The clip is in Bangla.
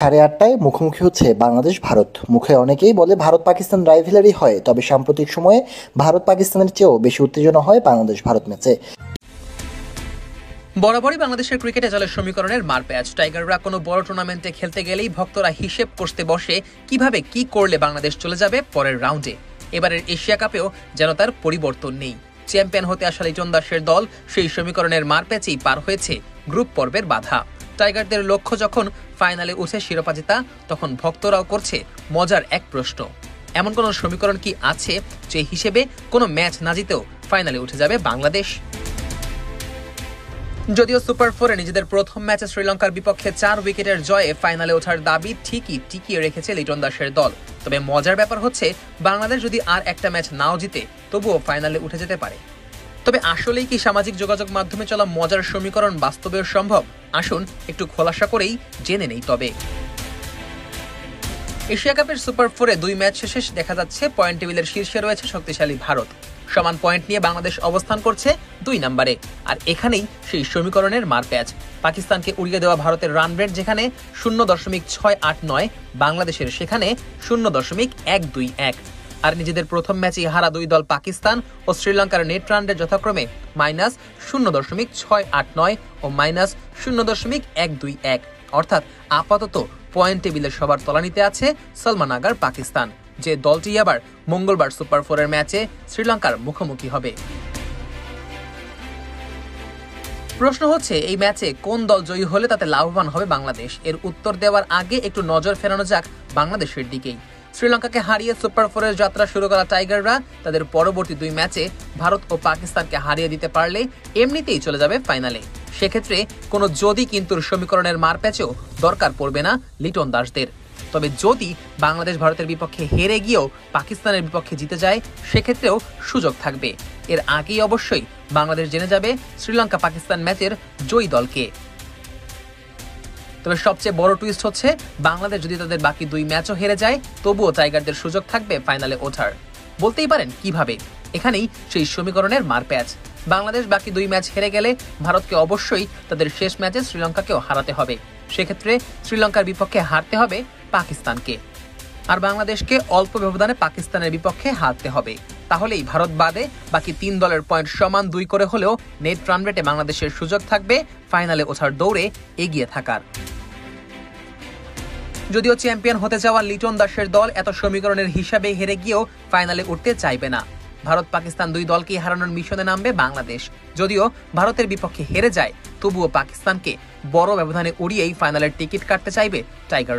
8:30টায় মুখোমুখি হচ্ছে বাংলাদেশ ভারত। মুখে অনেকেই বলে ভারত পাকিস্তান রাইভেলারি হয়, তবে সাম্প্রতিক সময়ে ভারত পাকিস্তানের চেয়েও বেশি উত্তেজনা হয় বাংলাদেশ ভারত ম্যাচে। বরাবরই বাংলাদেশের ক্রিকেটে জলের সমীকরণের মারপ্যাচ। টাইগাররা কোনো বড় টুর্নামেন্টে খেলতে গেলেই ভক্তরা হিসেব কষতে বসে কিভাবে কি করলে বাংলাদেশ চলে যাবে পরের রাউন্ডে। এবারের এশিয়া কাপেও যেন তার পরিবর্তন নেই। চ্যাম্পিয়ন হতে আসা লিটন দাসের দল সেই সমীকরণের মারপ্যাচেই পার হয়েছে গ্রুপ পর্বের বাধা। টাইগারদের লক্ষ্য যখন ফাইনালে উঠে শিরোপা জেতা, তখন ভক্তরাও করছে মজার এক প্রশ্ন, এমন কোন সমীকরণ কি আছে যে হিসেবে কোনো ম্যাচ না জিতেও ফাইনালে উঠে যাবে বাংলাদেশ? যদিও সুপার ফোরে নিজেদের প্রথম ম্যাচে শ্রীলঙ্কার বিপক্ষে 4 উইকেটের জয়ে ফাইনালে ওঠার দাবি ঠিকই টিকিয়ে রেখেছে লিটন দাসের দল। তবে মজার ব্যাপার হচ্ছে, বাংলাদেশ যদি আর একটা ম্যাচ নাও জিতে তবুও ফাইনালে উঠে যেতে পারে। তবে আসলেই কি সামাজিক যোগাযোগ মাধ্যমে চলা মজার সমীকরণ বাস্তবেও সম্ভব? আসুন একটু খোলাসা করেই জেনে নেই। তবে এশিয়া কাপের সুপার ফোরে 2 ম্যাচ শেষে দেখা যাচ্ছে পয়েন্ট টেবিলের শীর্ষে রয়েছে শক্তিশালী ভারত। সমান পয়েন্ট নিয়ে বাংলাদেশ অবস্থান করছে 2 নম্বরে। আর এখানেই সেই সমীকরণের মারপ্যাচ। পাকিস্তানকে উড়িয়ে দেওয়া ভারতের রান রেট যেখানে 0.689, বাংলাদেশের সেখানে 0.121। আর নিজেদের প্রথম ম্যাচে হারা 2 দল পাকিস্তান ও শ্রীলঙ্কার নেট রান রেট যথাক্রমে -0.689 ও -0.121। অর্থাৎ আপাতত পয়েন্ট টেবিলের সবার তলানিতে আছে সলমান আগার পাকিস্তান, যে দলটি আবার মঙ্গলবার সুপার ফোরের ম্যাচে শ্রীলঙ্কার মুখোমুখি হবে। প্রশ্ন হচ্ছে, এই ম্যাচে কোন দল জয়ী হলে তাতে লাভবান হবে বাংলাদেশ? এর উত্তর দেওয়ার আগে একটু নজর ফেরানো যাক বাংলাদেশের দিকেই। শ্রীলঙ্কাকে হারিয়ে সুপার ফোরের যাত্রা শুরু করা টাইগাররা তাদের পরবর্তী 2 ম্যাচে ভারত ও পাকিস্তানকে হারিয়ে দিতে পারলে এমনিতেই চলে যাবে ফাইনালে। সেক্ষেত্রে কোনো যদি কিন্তুর সমীকরণের মারপ্যাচেও দরকার পড়বে না লিটন দাসদের। তবে যদি বাংলাদেশ ভারতের বিপক্ষে হেরে গিয়েও পাকিস্তানের বিপক্ষে জিতে যায়, সেক্ষেত্রেও সুযোগ থাকবে। এর আগেই অবশ্যই বাংলাদেশ জেনে যাবে শ্রীলঙ্কা পাকিস্তান ম্যাচের জয়ী দলকে। তবে সবচেয়ে বড় টুইস্ট হচ্ছে, বাংলাদেশ যদি তাদের বাকি 2 ম্যাচও হেরে যায় তবুও টাইগারদের সুযোগ থাকবে ফাইনালে ওঠার। বলতেই পারেন কিভাবে? এখানেই সেই সমীকরণের মারপ্যাচ। বাংলাদেশ বাকি 2 ম্যাচ হেরে গেলে ভারতকে অবশ্যই তাদের শেষ ম্যাচে শ্রীলঙ্কাকেও হারাতে হবে। সেক্ষেত্রে শ্রীলঙ্কার বিপক্ষে হারতে হবে পাকিস্তানকে, আর বাংলাদেশকে অল্প ব্যবধানে পাকিস্তানের বিপক্ষে হারতে হবে। তাহলেই ভারত বাদে বাকি 3 দলের পয়েন্ট সমান 2 করে হলেও নেট রান রেটে বাংলাদেশের সুযোগ থাকবে ফাইনালে ওঠার দৌড়ে এগিয়ে থাকার। যদিও চ্যাম্পিয়ন হতে যাওয়া লিটন দাসের দল এত সমীকরণের হিসাবে হেরে গিয়েও ফাইনালে উঠতে চাইবে না। ভারত পাকিস্তান 2 দলকেই হারানোর মিশনে নামবে বাংলাদেশ। যদিও ভারতের বিপক্ষে হেরে যায় তবুও পাকিস্তানকে বড় ব্যবধানে উড়িয়েই ফাইনালের টিকিট কাটতে চাইবে টাইগার।